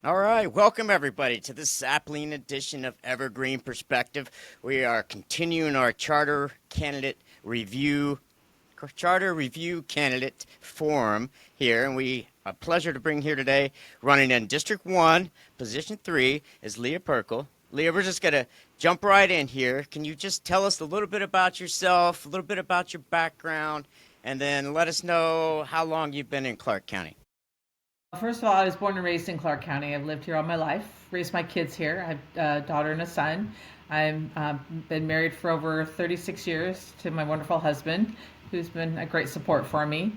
All right, welcome everybody to the Sapling edition of Evergreen Perspective. We are continuing our charter review candidate forum here, and we a pleasure to bring here today, running in District 1, Position 3, is Leah Perkel. Leah, we're just going to jump right in here. Can you just tell us a little bit about yourself, a little bit about your background, and then let us know how long you've been in Clark County? First of all, I was born and raised in Clark County. I've lived here all my life, raised my kids here. I have a daughter and a son. I've been married for over 36 years to my wonderful husband, who's been a great support for me.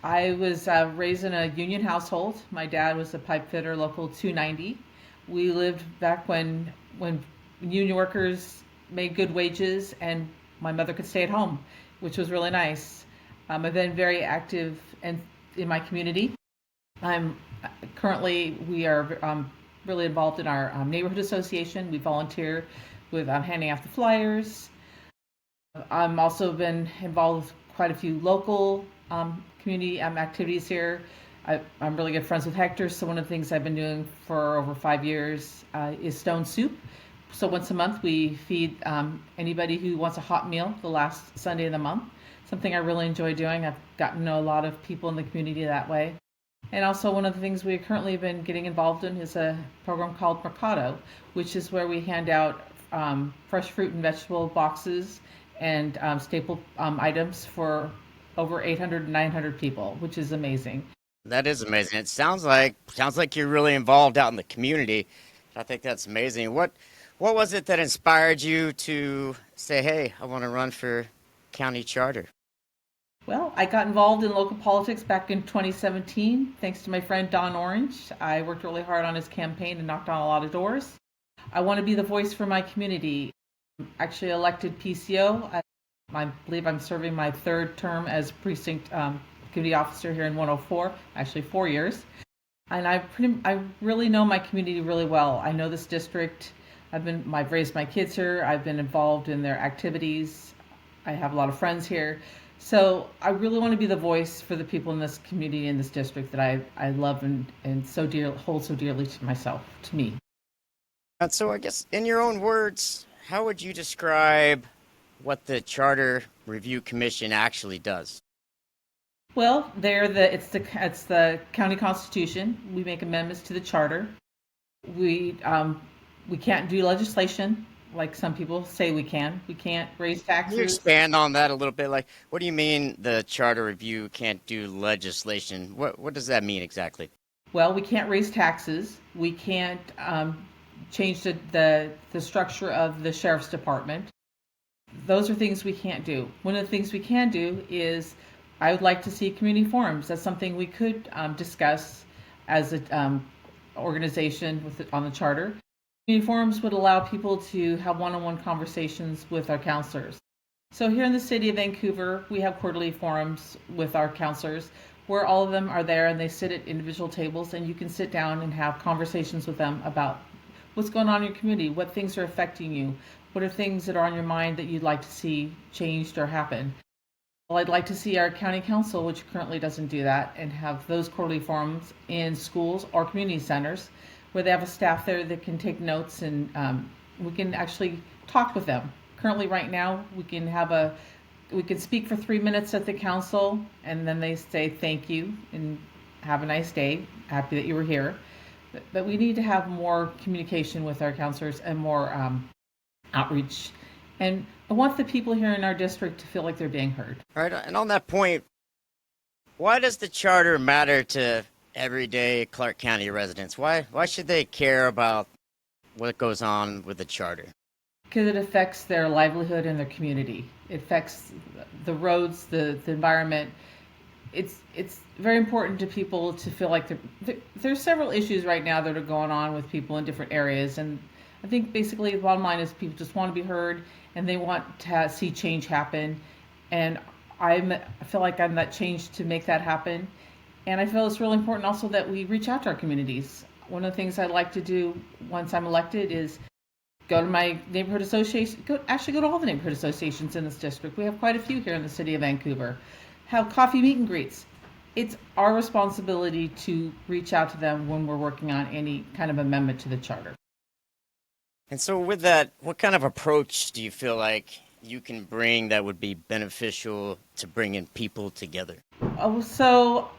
I was raised in a union household. My dad was a pipe fitter, local 290. We lived back when union workers made good wages and my mother could stay at home, which was really nice. I've been very active in my community. I'm currently, we are really involved in our neighborhood association. We volunteer with handing out the flyers. I'm also been involved with quite a few local community activities here. I'm really good friends with Hector, so one of the things I've been doing for over 5 years is Stone Soup. So once a month we feed anybody who wants a hot meal the last Sunday of the month. Something I really enjoy doing. I've gotten to know a lot of people in the community that way. And also one of the things we currently have been getting involved in is a program called Mercado, which is where we hand out fresh fruit and vegetable boxes and staple items for over 800 and 900 people, which is amazing. That is amazing. It sounds like you're really involved out in the community. I think that's amazing. What was it that inspired you to say, "Hey, I want to run for county charter"? Well, I got involved in local politics back in 2017 thanks to my friend Don Orange. I worked really hard on his campaign and knocked on a lot of doors. I want to be the voice for my community. Actually elected PCO. I believe I'm serving my third term as Precinct Committee Officer here in 104, actually 4 years. And I really know my community really well. I know this district. I've raised my kids here. I've been involved in their activities. I have a lot of friends here. So I really want to be the voice for the people in this community, in this district that I love and hold so dearly to myself, to me. And so I guess in your own words, how would you describe what the Charter Review Commission actually does? Well, it's the county constitution. We make amendments to the charter. We can't do legislation like some people say we can. We can't raise Can you taxes. expand on that a little bit? Like, what do you mean the Charter Review can't do legislation? What does that mean exactly? Well, we can't raise taxes. We can't change the structure of the sheriff's department. Those are things we can't do. One of the things we can do is I would like to see community forums. That's something we could discuss as an organization on the charter. Community forums would allow people to have one-on-one conversations with our counselors. So here in the city of Vancouver, we have quarterly forums with our counselors where all of them are there and they sit at individual tables and you can sit down and have conversations with them about what's going on in your community, what things are affecting you, what are things that are on your mind that you'd like to see changed or happen. Well, I'd like to see our county council, which currently doesn't do that, and have those quarterly forums in schools or community centers where they have a staff there that can take notes and we can actually talk with them. Currently, right now, we can speak for 3 minutes at the council and then they say thank you and have a nice day, happy that you were here. But we need to have more communication with our counselors and more outreach. And I want the people here in our district to feel like they're being heard. All right, and on that point, why does the charter matter to everyday Clark County residents? Why should they care about what goes on with the charter? Because it affects their livelihood and their community. It affects the roads, the environment. It's very important to people to feel like there's several issues right now that are going on with people in different areas. And I think basically the bottom line is people just want to be heard and they want to see change happen. And I feel like I'm that change to make that happen. And I feel it's really important also that we reach out to our communities. One of the things I'd like to do once I'm elected is go to my neighborhood association, go to all the neighborhood associations in this district. We have quite a few here in the city of Vancouver. Have coffee meet and greets. It's our responsibility to reach out to them when we're working on any kind of amendment to the charter. And so, with that, what kind of approach do you feel like you can bring that would be beneficial to bringing people together? Oh, so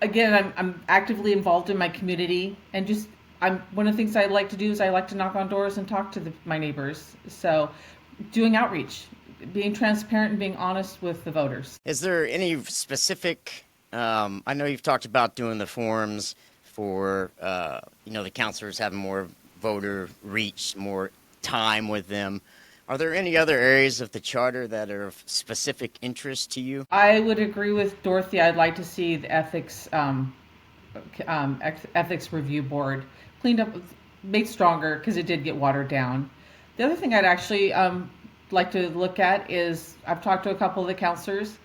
again, I'm actively involved in my community, and just I'm one of the things I like to do is I like to knock on doors and talk to my neighbors. So, doing outreach, being transparent and being honest with the voters. Is there any specific? I know you've talked about doing the forums for the councilors having more voter reach, more time with them. Are there any other areas of the charter that are of specific interest to you? I would agree with Dorothy. I'd like to see the ethics review board cleaned up, made stronger because it did get watered down. The other thing I'd actually like to look at is I've talked to a couple of the counselors,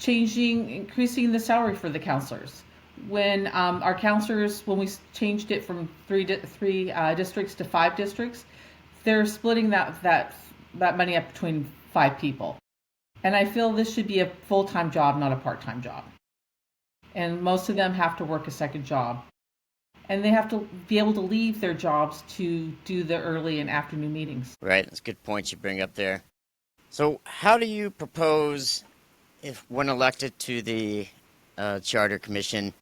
increasing the salary for the counselors. When our counselors, when we changed it from three districts to 5 districts, they're splitting that money up between 5 people. And I feel this should be a full-time job, not a part-time job. And most of them have to work a second job. And they have to be able to leave their jobs to do the early and afternoon meetings. Right, that's a good point you bring up there. So, how do you propose, if when elected to the Charter Commission,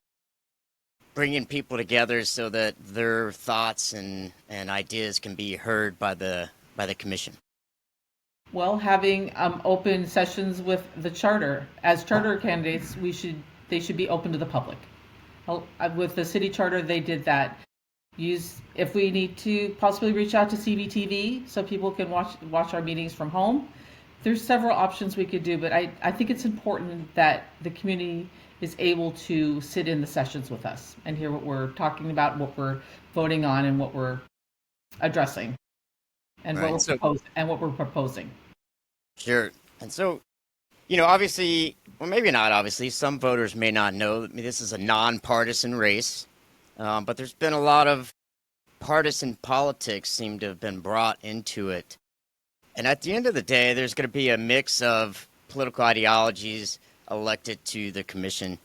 bringing people together so that their thoughts and ideas can be heard by the commission? Well, having open sessions with the charter. As charter candidates, they should be open to the public. With the city charter, they did that. If we need to possibly reach out to CBTV so people can watch our meetings from home, there's several options we could do, but I think it's important that the community is able to sit in the sessions with us and hear what we're talking about, what we're voting on, and what we're addressing, and Right. what we're proposing. Sure. And so, obviously, well, maybe not obviously, some voters may not know. I mean, this is a nonpartisan race, but there's been a lot of partisan politics seem to have been brought into it. And at the end of the day, there's going to be a mix of political ideologies elected to the commission.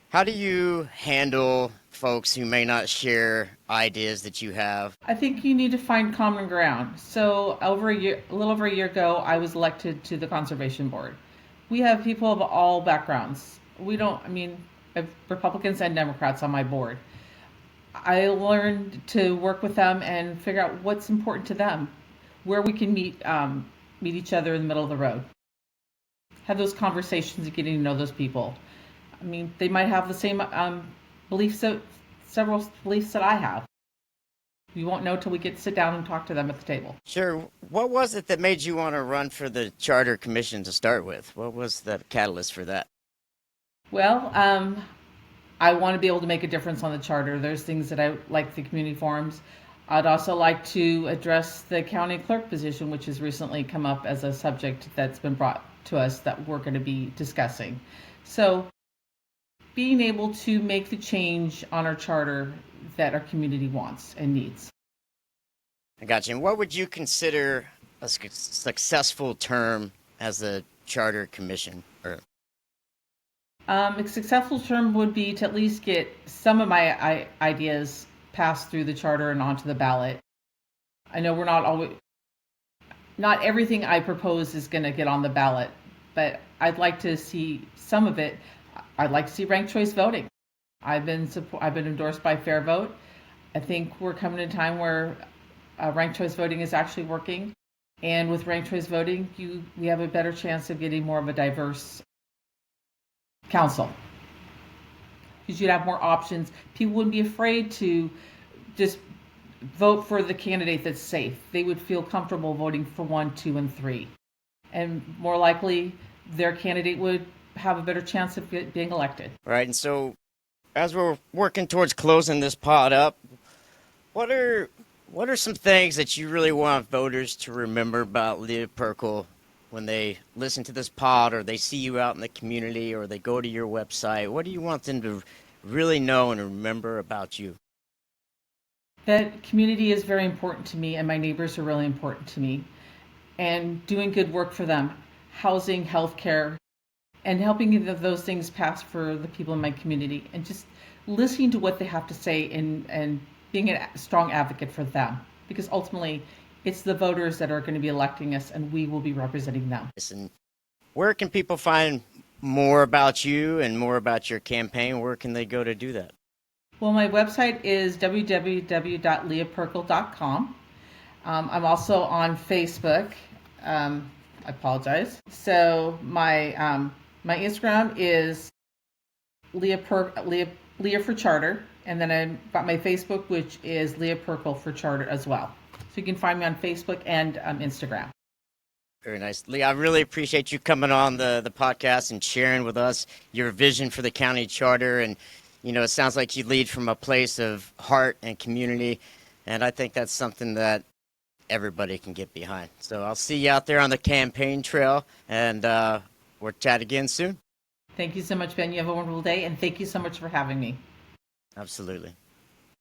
How do you handle folks who may not share ideas that you have? I think you need to find common ground. So a little over a year ago, I was elected to the conservation board. We have people of all backgrounds. I have Republicans and Democrats on my board. I learned to work with them and figure out what's important to them, where we can meet each other in the middle of the road. Have those conversations and getting to know those people. I mean, they might have the same beliefs, several beliefs that I have. We won't know till we get to sit down and talk to them at the table. Sure. What was it that made you want to run for the Charter Commission to start with? What was the catalyst for that? Well, I want to be able to make a difference on the charter. There's things that I like the community forums. I'd also like to address the county clerk position, which has recently come up as a subject that's been brought to us that we're going to be discussing. So being able to make the change on our charter that our community wants and needs. I got you. And what would you consider a successful term as a Charter Commission? A successful term would be to at least get some of my ideas passed through the charter and onto the ballot. I know not everything I propose is going to get on the ballot, but I'd like to see some of it. I'd like to see ranked choice voting. I've been endorsed by Fair Vote. I think we're coming to a time where ranked choice voting is actually working, and with ranked choice voting, we have a better chance of getting more of a diverse council. Because you'd have more options. People wouldn't be afraid to just vote for the candidate that's safe. They would feel comfortable voting for 1, 2, and 3, and more likely their candidate would have a better chance of being elected. Right. And so, as we're working towards closing this pod up, what are some things that you really want voters to remember about Leah Perkel when they listen to this pod, or they see you out in the community, or they go to your website? What do you want them to really know and remember about you? That community is very important to me, and my neighbors are really important to me, and doing good work for them, housing, healthcare, and helping those things pass for the people in my community, and just listening to what they have to say, and being a strong advocate for them, because ultimately it's the voters that are going to be electing us, and we will be representing them. And where can people find more about you and more about your campaign? Where can they go to do that? Well, my website is www.leahperkel.com. I'm also on Facebook. I apologize. So my Instagram is Leah for Charter, and then I've got my Facebook, which is Leah Perkel for Charter as well. So you can find me on Facebook and Instagram. Very nice. Lee, I really appreciate you coming on the podcast and sharing with us your vision for the county charter. And, it sounds like you lead from a place of heart and community. And I think that's something that everybody can get behind. So I'll see you out there on the campaign trail, and we'll chat again soon. Thank you so much, Ben. You have a wonderful day, and thank you so much for having me. Absolutely.